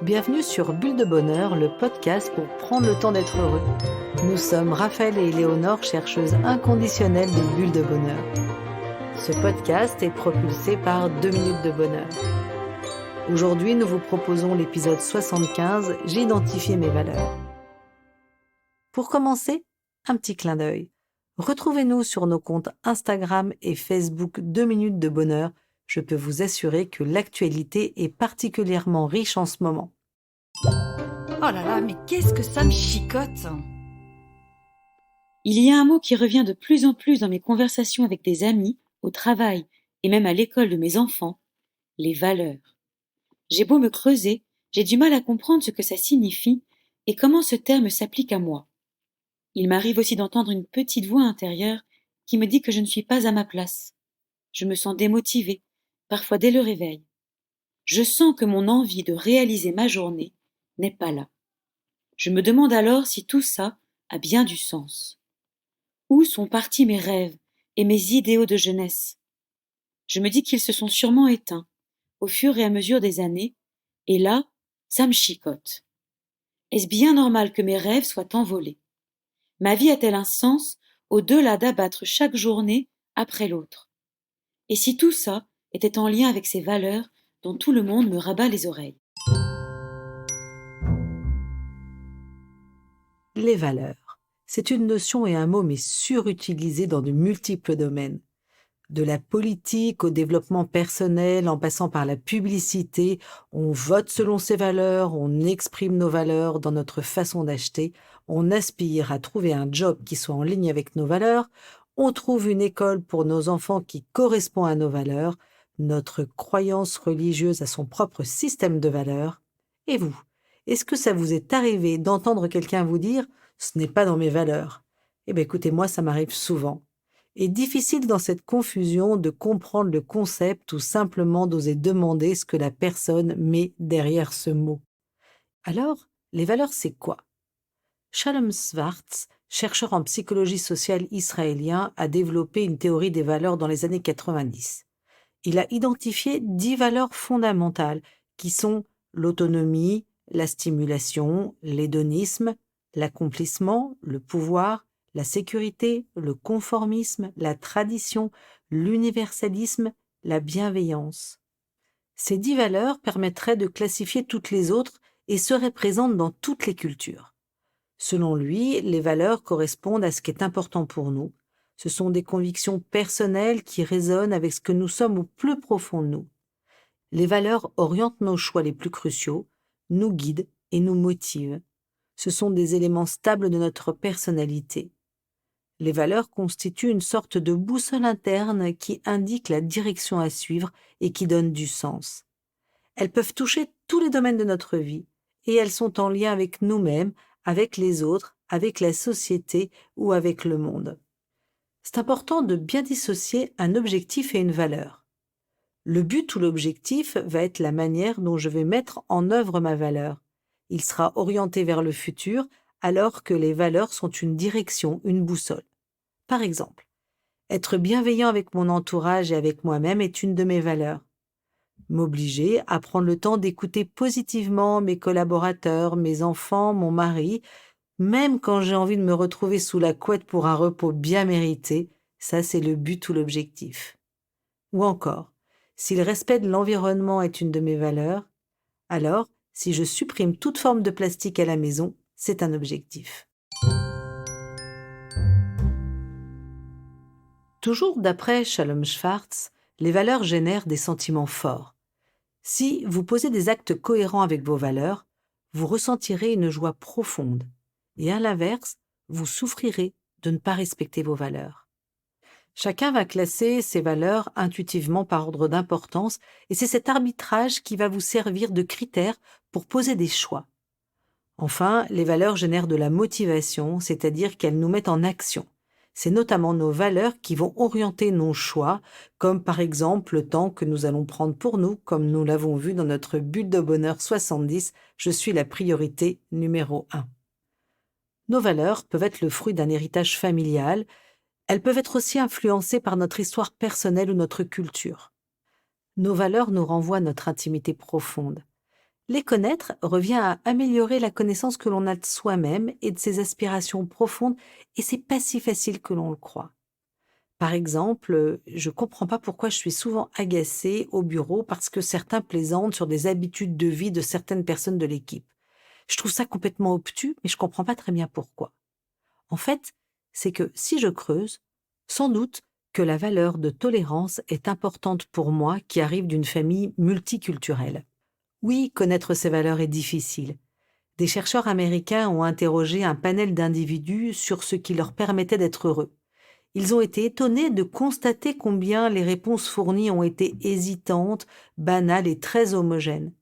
Bienvenue sur Bulle de Bonheur, le podcast pour prendre le temps d'être heureux. Nous sommes Raphaël et Éléonore, chercheuses inconditionnelles de Bulle de Bonheur. Ce podcast est propulsé par 2 minutes de bonheur. Aujourd'hui, nous vous proposons l'épisode 75, J'ai identifié mes valeurs. Pour commencer, un petit clin d'œil. Retrouvez-nous sur nos comptes Instagram et Facebook 2 minutes de bonheur. Je peux vous assurer que l'actualité est particulièrement riche en ce moment. Oh là là, mais qu'est-ce que ça me chicote! Il y a un mot qui revient de plus en plus dans mes conversations avec des amis, au travail et même à l'école de mes enfants, les valeurs. J'ai beau me creuser, j'ai du mal à comprendre ce que ça signifie et comment ce terme s'applique à moi. Il m'arrive aussi d'entendre une petite voix intérieure qui me dit que je ne suis pas à ma place. Je me sens démotivée, parfois dès le réveil. Je sens que mon envie de réaliser ma journée n'est pas là. Je me demande alors si tout ça a bien du sens. Où sont partis mes rêves et mes idéaux de jeunesse? Je me dis qu'ils se sont sûrement éteints au fur et à mesure des années, et là, ça me chicote. Est-ce bien normal que mes rêves soient envolés? Ma vie a-t-elle un sens au-delà d'abattre chaque journée après l'autre? Et si tout ça était en lien avec ces valeurs dont tout le monde me rabat les oreilles? Les valeurs. C'est une notion et un mot mais surutilisé dans de multiples domaines. De la politique au développement personnel, en passant par la publicité, on vote selon ses valeurs, on exprime nos valeurs dans notre façon d'acheter, on aspire à trouver un job qui soit en ligne avec nos valeurs, on trouve une école pour nos enfants qui correspond à nos valeurs, notre croyance religieuse a son propre système de valeurs. Et vous, est-ce que ça vous est arrivé d'entendre quelqu'un vous dire « ce n'est pas dans mes valeurs » ? Eh bien écoutez, moi ça m'arrive souvent. Et difficile dans cette confusion de comprendre le concept ou simplement d'oser demander ce que la personne met derrière ce mot. Alors, les valeurs, c'est quoi? Shalom Schwartz, chercheur en psychologie sociale israélien, a développé une théorie des valeurs dans les années 90. Il a identifié 10 valeurs fondamentales qui sont l'autonomie, la stimulation, l'hédonisme, l'accomplissement, le pouvoir, la sécurité, le conformisme, la tradition, l'universalisme, la bienveillance. Ces 10 valeurs permettraient de classifier toutes les autres et seraient présentes dans toutes les cultures. Selon lui, les valeurs correspondent à ce qui est important pour nous. Ce sont des convictions personnelles qui résonnent avec ce que nous sommes au plus profond de nous. Les valeurs orientent nos choix les plus cruciaux, nous guident et nous motivent. Ce sont des éléments stables de notre personnalité. Les valeurs constituent une sorte de boussole interne qui indique la direction à suivre et qui donne du sens. Elles peuvent toucher tous les domaines de notre vie et elles sont en lien avec nous-mêmes, avec les autres, avec la société ou avec le monde. C'est important de bien dissocier un objectif et une valeur. Le but ou l'objectif va être la manière dont je vais mettre en œuvre ma valeur. Il sera orienté vers le futur alors que les valeurs sont une direction, une boussole. Par exemple, être bienveillant avec mon entourage et avec moi-même est une de mes valeurs. M'obliger à prendre le temps d'écouter positivement mes collaborateurs, mes enfants, mon mari, même quand j'ai envie de me retrouver sous la couette pour un repos bien mérité, ça c'est le but ou l'objectif. Ou encore, si le respect de l'environnement est une de mes valeurs, alors si je supprime toute forme de plastique à la maison, c'est un objectif. Toujours d'après Shalom Schwartz, les valeurs génèrent des sentiments forts. Si vous posez des actes cohérents avec vos valeurs, vous ressentirez une joie profonde. Et à l'inverse, vous souffrirez de ne pas respecter vos valeurs. Chacun va classer ses valeurs intuitivement par ordre d'importance et c'est cet arbitrage qui va vous servir de critère pour poser des choix. Enfin, les valeurs génèrent de la motivation, c'est-à-dire qu'elles nous mettent en action. C'est notamment nos valeurs qui vont orienter nos choix, comme par exemple le temps que nous allons prendre pour nous, comme nous l'avons vu dans notre Bulle de Bonheur 70, je suis la priorité numéro 1. Nos valeurs peuvent être le fruit d'un héritage familial, elles peuvent être aussi influencées par notre histoire personnelle ou notre culture. Nos valeurs nous renvoient à notre intimité profonde. Les connaître revient à améliorer la connaissance que l'on a de soi-même et de ses aspirations profondes, et c'est pas si facile que l'on le croit. Par exemple, je comprends pas pourquoi je suis souvent agacée au bureau parce que certains plaisantent sur des habitudes de vie de certaines personnes de l'équipe. Je trouve ça complètement obtus, mais je comprends pas très bien pourquoi. En fait, c'est que si je creuse, sans doute que la valeur de tolérance est importante pour moi qui arrive d'une famille multiculturelle. Oui, connaître ces valeurs est difficile. Des chercheurs américains ont interrogé un panel d'individus sur ce qui leur permettait d'être heureux. Ils ont été étonnés de constater combien les réponses fournies ont été hésitantes, banales et très homogènes.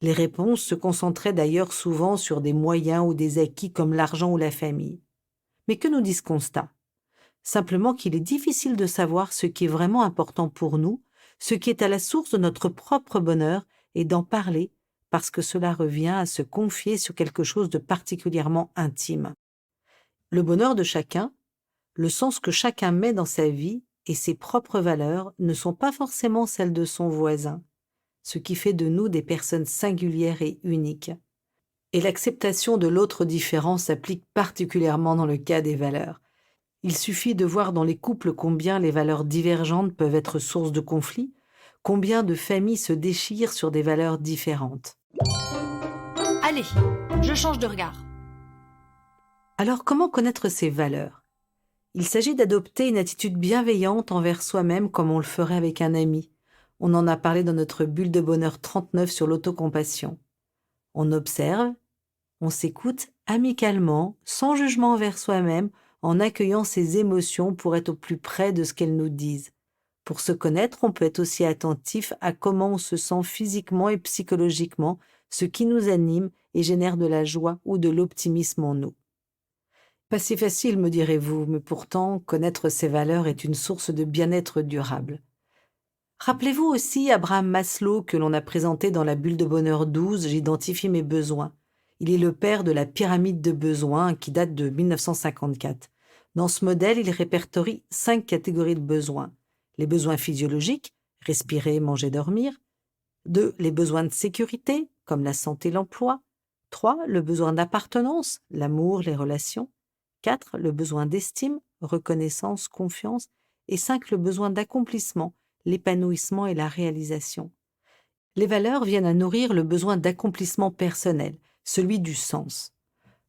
Les réponses se concentraient d'ailleurs souvent sur des moyens ou des acquis comme l'argent ou la famille. Mais que nous dit ce constat? Simplement qu'il est difficile de savoir ce qui est vraiment important pour nous, ce qui est à la source de notre propre bonheur, et d'en parler, parce que cela revient à se confier sur quelque chose de particulièrement intime. Le bonheur de chacun, le sens que chacun met dans sa vie et ses propres valeurs ne sont pas forcément celles de son voisin, ce qui fait de nous des personnes singulières et uniques. Et l'acceptation de l'autre différent s'applique particulièrement dans le cas des valeurs. Il suffit de voir dans les couples combien les valeurs divergentes peuvent être source de conflits, combien de familles se déchirent sur des valeurs différentes. Allez, je change de regard. Alors comment connaître ces valeurs? Il s'agit d'adopter une attitude bienveillante envers soi-même comme on le ferait avec un ami. On en a parlé dans notre bulle de bonheur 39 sur l'autocompassion. On observe, on s'écoute amicalement, sans jugement envers soi-même, en accueillant ses émotions pour être au plus près de ce qu'elles nous disent. Pour se connaître, on peut être aussi attentif à comment on se sent physiquement et psychologiquement, ce qui nous anime et génère de la joie ou de l'optimisme en nous. Pas si facile, me direz-vous, mais pourtant, connaître ces valeurs est une source de bien-être durable. Rappelez-vous aussi Abraham Maslow que l'on a présenté dans la bulle de bonheur 12, J'identifie mes besoins. Il est le père de la pyramide de besoins qui date de 1954. Dans ce modèle, il répertorie 5 catégories de besoins. Les besoins physiologiques, respirer, manger, dormir. 2. Les besoins de sécurité, comme la santé, l'emploi. 3. Le besoin d'appartenance, l'amour, les relations. 4. Le besoin d'estime, reconnaissance, confiance. Et 5. Le besoin d'accomplissement, l'épanouissement et la réalisation. Les valeurs viennent à nourrir le besoin d'accomplissement personnel, celui du sens.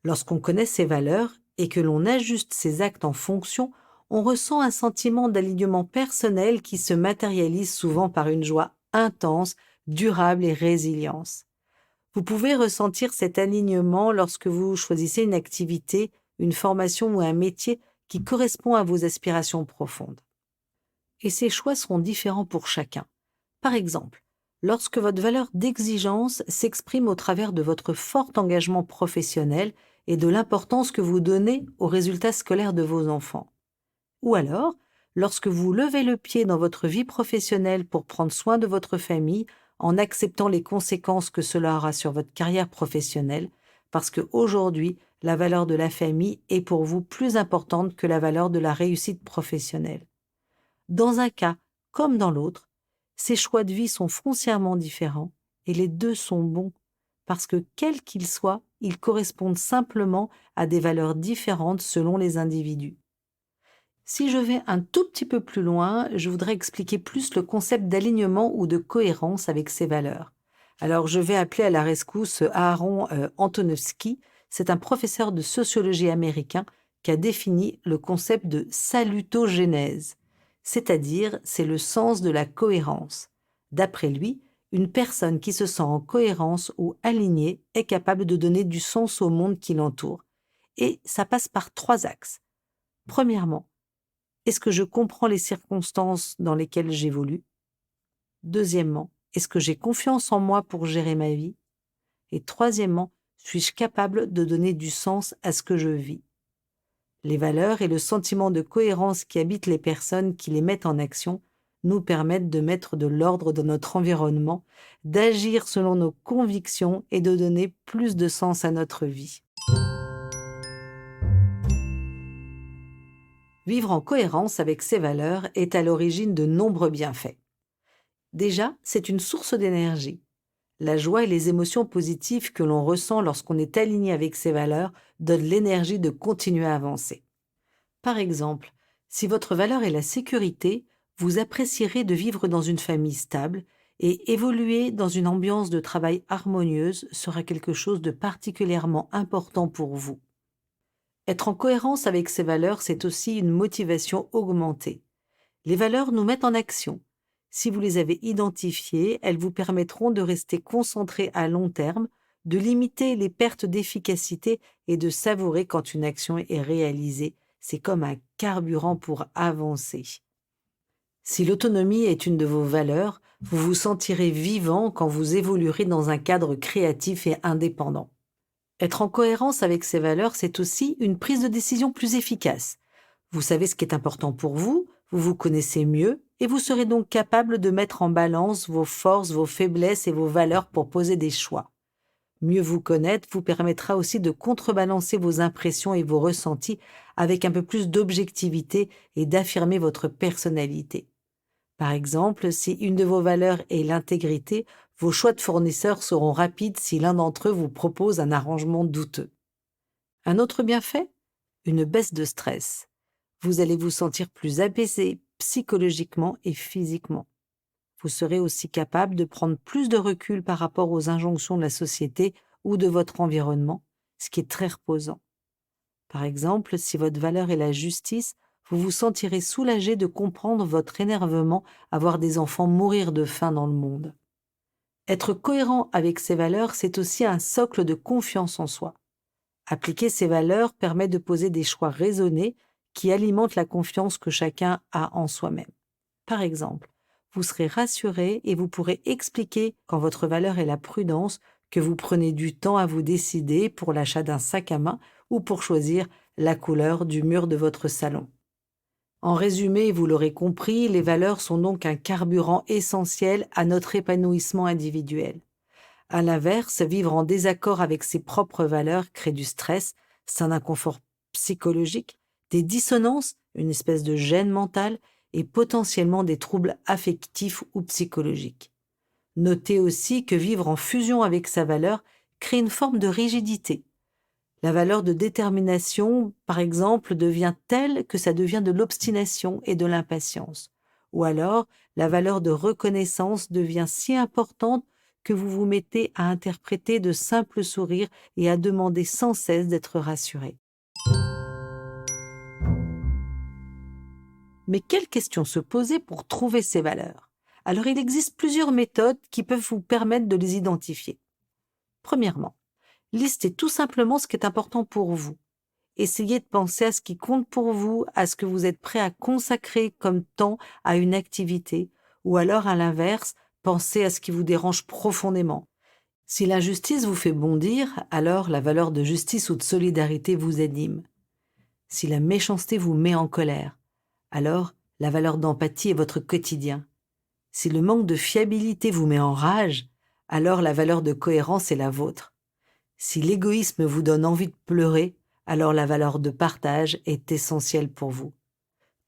Lorsqu'on connaît ces valeurs et que l'on ajuste ses actes en fonction, on ressent un sentiment d'alignement personnel qui se matérialise souvent par une joie intense, durable et résilience. Vous pouvez ressentir cet alignement lorsque vous choisissez une activité, une formation ou un métier qui correspond à vos aspirations profondes. Et ces choix seront différents pour chacun. Par exemple, lorsque votre valeur d'exigence s'exprime au travers de votre fort engagement professionnel et de l'importance que vous donnez aux résultats scolaires de vos enfants. Ou alors, lorsque vous levez le pied dans votre vie professionnelle pour prendre soin de votre famille en acceptant les conséquences que cela aura sur votre carrière professionnelle, parce qu'aujourd'hui, la valeur de la famille est pour vous plus importante que la valeur de la réussite professionnelle. Dans un cas comme dans l'autre, ces choix de vie sont foncièrement différents et les deux sont bons parce que, quels qu'ils soient, ils correspondent simplement à des valeurs différentes selon les individus. Si je vais un tout petit peu plus loin, je voudrais expliquer plus le concept d'alignement ou de cohérence avec ces valeurs. Alors, je vais appeler à la rescousse Aaron Antonovsky. C'est un professeur de sociologie américain qui a défini le concept de salutogénèse. C'est-à-dire, c'est le sens de la cohérence. D'après lui, une personne qui se sent en cohérence ou alignée est capable de donner du sens au monde qui l'entoure. Et ça passe par 3 axes. Premièrement, est-ce que je comprends les circonstances dans lesquelles j'évolue? Deuxièmement, est-ce que j'ai confiance en moi pour gérer ma vie? Et troisièmement, suis-je capable de donner du sens à ce que je vis? Les valeurs et le sentiment de cohérence qui habitent les personnes qui les mettent en action nous permettent de mettre de l'ordre dans notre environnement, d'agir selon nos convictions et de donner plus de sens à notre vie. Vivre en cohérence avec ses valeurs est à l'origine de nombreux bienfaits. Déjà, c'est une source d'énergie. La joie et les émotions positives que l'on ressent lorsqu'on est aligné avec ses valeurs donnent l'énergie de continuer à avancer. Par exemple, si votre valeur est la sécurité, vous apprécierez de vivre dans une famille stable et évoluer dans une ambiance de travail harmonieuse sera quelque chose de particulièrement important pour vous. Être en cohérence avec ses valeurs, c'est aussi une motivation augmentée. Les valeurs nous mettent en action. Si vous les avez identifiées, elles vous permettront de rester concentré à long terme, de limiter les pertes d'efficacité et de savourer quand une action est réalisée. C'est comme un carburant pour avancer. Si l'autonomie est une de vos valeurs, vous vous sentirez vivant quand vous évoluerez dans un cadre créatif et indépendant. Être en cohérence avec ces valeurs, c'est aussi une prise de décision plus efficace. Vous savez ce qui est important pour vous, vous vous connaissez mieux et vous serez donc capable de mettre en balance vos forces, vos faiblesses et vos valeurs pour poser des choix. Mieux vous connaître vous permettra aussi de contrebalancer vos impressions et vos ressentis avec un peu plus d'objectivité et d'affirmer votre personnalité. Par exemple, si une de vos valeurs est l'intégrité, vos choix de fournisseurs seront rapides si l'un d'entre eux vous propose un arrangement douteux. Un autre bienfait? Une baisse de stress. Vous allez vous sentir plus apaisé psychologiquement et physiquement. Vous serez aussi capable de prendre plus de recul par rapport aux injonctions de la société ou de votre environnement, ce qui est très reposant. Par exemple, si votre valeur est la justice, vous vous sentirez soulagé de comprendre votre énervement à voir des enfants mourir de faim dans le monde. Être cohérent avec ces valeurs, c'est aussi un socle de confiance en soi. Appliquer ces valeurs permet de poser des choix raisonnés qui alimentent la confiance que chacun a en soi-même. Par exemple, vous serez rassuré et vous pourrez expliquer quand votre valeur est la prudence, que vous prenez du temps à vous décider pour l'achat d'un sac à main ou pour choisir la couleur du mur de votre salon. En résumé, vous l'aurez compris, les valeurs sont donc un carburant essentiel à notre épanouissement individuel. À l'inverse, vivre en désaccord avec ses propres valeurs crée du stress, c'est un inconfort psychologique, des dissonances, une espèce de gêne mentale et potentiellement des troubles affectifs ou psychologiques. Notez aussi que vivre en fusion avec sa valeur crée une forme de rigidité. La valeur de détermination, par exemple, devient telle que ça devient de l'obstination et de l'impatience. Ou alors, la valeur de reconnaissance devient si importante que vous vous mettez à interpréter de simples sourires et à demander sans cesse d'être rassuré. Mais quelles questions se poser pour trouver ces valeurs? Alors, il existe plusieurs méthodes qui peuvent vous permettre de les identifier. Premièrement, listez tout simplement ce qui est important pour vous. Essayez de penser à ce qui compte pour vous, à ce que vous êtes prêt à consacrer comme temps à une activité, ou alors à l'inverse, pensez à ce qui vous dérange profondément. Si l'injustice vous fait bondir, alors la valeur de justice ou de solidarité vous anime. Si la méchanceté vous met en colère, alors la valeur d'empathie est votre quotidien. Si le manque de fiabilité vous met en rage, alors la valeur de cohérence est la vôtre. Si l'égoïsme vous donne envie de pleurer, alors la valeur de partage est essentielle pour vous.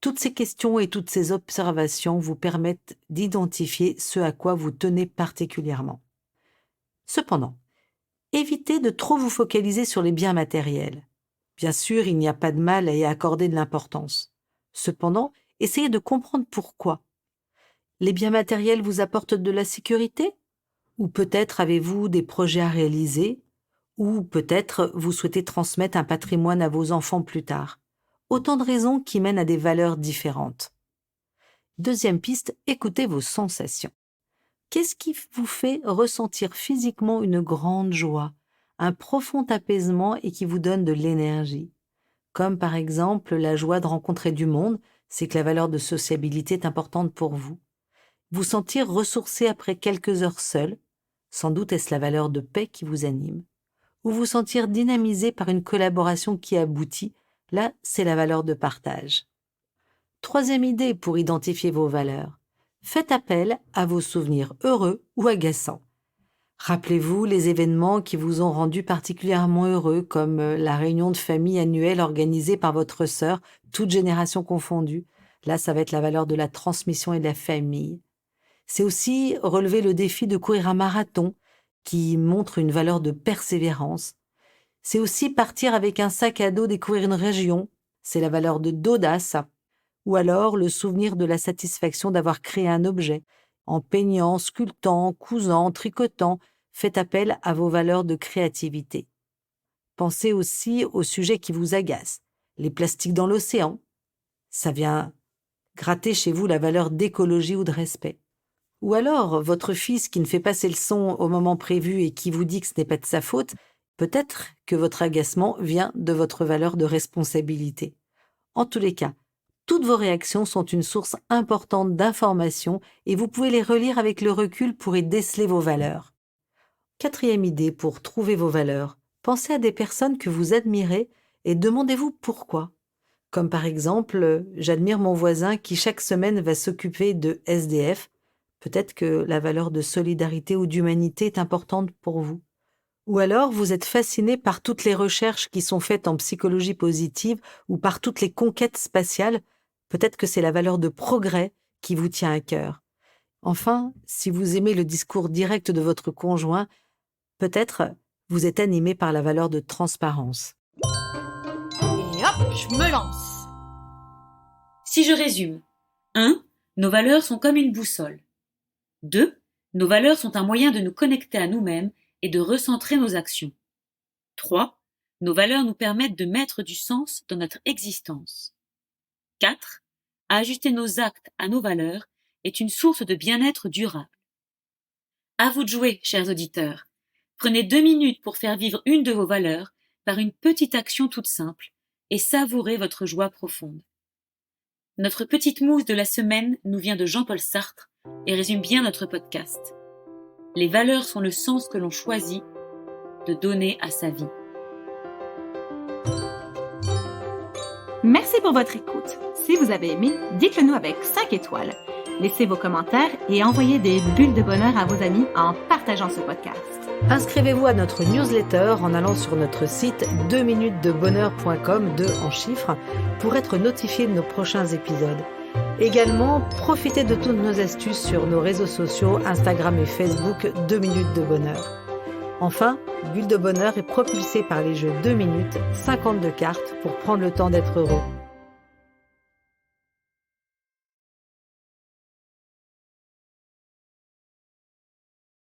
Toutes ces questions et toutes ces observations vous permettent d'identifier ce à quoi vous tenez particulièrement. Cependant, évitez de trop vous focaliser sur les biens matériels. Bien sûr, il n'y a pas de mal à y accorder de l'importance. Cependant, essayez de comprendre pourquoi. Les biens matériels vous apportent de la sécurité? Ou peut-être avez-vous des projets à réaliser? Ou peut-être vous souhaitez transmettre un patrimoine à vos enfants plus tard. Autant de raisons qui mènent à des valeurs différentes. Deuxième piste, écoutez vos sensations. Qu'est-ce qui vous fait ressentir physiquement une grande joie, un profond apaisement et qui vous donne de l'énergie? Comme par exemple la joie de rencontrer du monde, c'est que la valeur de sociabilité est importante pour vous. Vous sentir ressourcé après quelques heures seul, sans doute est-ce la valeur de paix qui vous anime. Ou vous sentir dynamisé par une collaboration qui aboutit, là, c'est la valeur de partage. Troisième idée pour identifier vos valeurs. Faites appel à vos souvenirs heureux ou agaçants. Rappelez-vous les événements qui vous ont rendu particulièrement heureux, comme la réunion de famille annuelle organisée par votre sœur, toutes générations confondues. Là, ça va être la valeur de la transmission et de la famille. C'est aussi relever le défi de courir un marathon, qui montre une valeur de persévérance. C'est aussi partir avec un sac à dos découvrir une région, c'est la valeur d'audace. Ou alors le souvenir de la satisfaction d'avoir créé un objet. En peignant, sculptant, cousant, tricotant, faites appel à vos valeurs de créativité. Pensez aussi aux sujets qui vous agacent. Les plastiques dans l'océan, ça vient gratter chez vous la valeur d'écologie ou de respect. Ou alors votre fils qui ne fait pas ses leçons au moment prévu et qui vous dit que ce n'est pas de sa faute, peut-être que votre agacement vient de votre valeur de responsabilité. En tous les cas, toutes vos réactions sont une source importante d'informations et vous pouvez les relire avec le recul pour y déceler vos valeurs. 4e idée pour trouver vos valeurs. Pensez à des personnes que vous admirez et demandez-vous pourquoi. Comme par exemple, j'admire mon voisin qui chaque semaine va s'occuper de SDF. Peut-être que la valeur de solidarité ou d'humanité est importante pour vous. Ou alors, vous êtes fasciné par toutes les recherches qui sont faites en psychologie positive ou par toutes les conquêtes spatiales. Peut-être que c'est la valeur de progrès qui vous tient à cœur. Enfin, si vous aimez le discours direct de votre conjoint, peut-être vous êtes animé par la valeur de transparence. Et hop, je me lance. Si je résume, 1. Nos valeurs sont comme une boussole. 2. Nos valeurs sont un moyen de nous connecter à nous-mêmes et de recentrer nos actions. 3. Nos valeurs nous permettent de mettre du sens dans notre existence. 4. Ajuster nos actes à nos valeurs est une source de bien-être durable. À vous de jouer, chers auditeurs. Prenez 2 minutes pour faire vivre une de vos valeurs par une petite action toute simple et savourez votre joie profonde. Notre petite mousse de la semaine nous vient de Jean-Paul Sartre et résume bien notre podcast. Les valeurs sont le sens que l'on choisit de donner à sa vie. Merci pour votre écoute. Si vous avez aimé, dites-le nous avec 5 étoiles. Laissez vos commentaires et envoyez des bulles de bonheur à vos amis en partageant ce podcast. Inscrivez-vous à notre newsletter en allant sur notre site 2minutesdebonheur.com, 2 en chiffres, pour être notifié de nos prochains épisodes. Également, profitez de toutes nos astuces sur nos réseaux sociaux, Instagram et Facebook, 2 minutes de bonheur. Enfin, Bulle de bonheur est propulsée par les jeux 2 minutes, 52 cartes pour prendre le temps d'être heureux.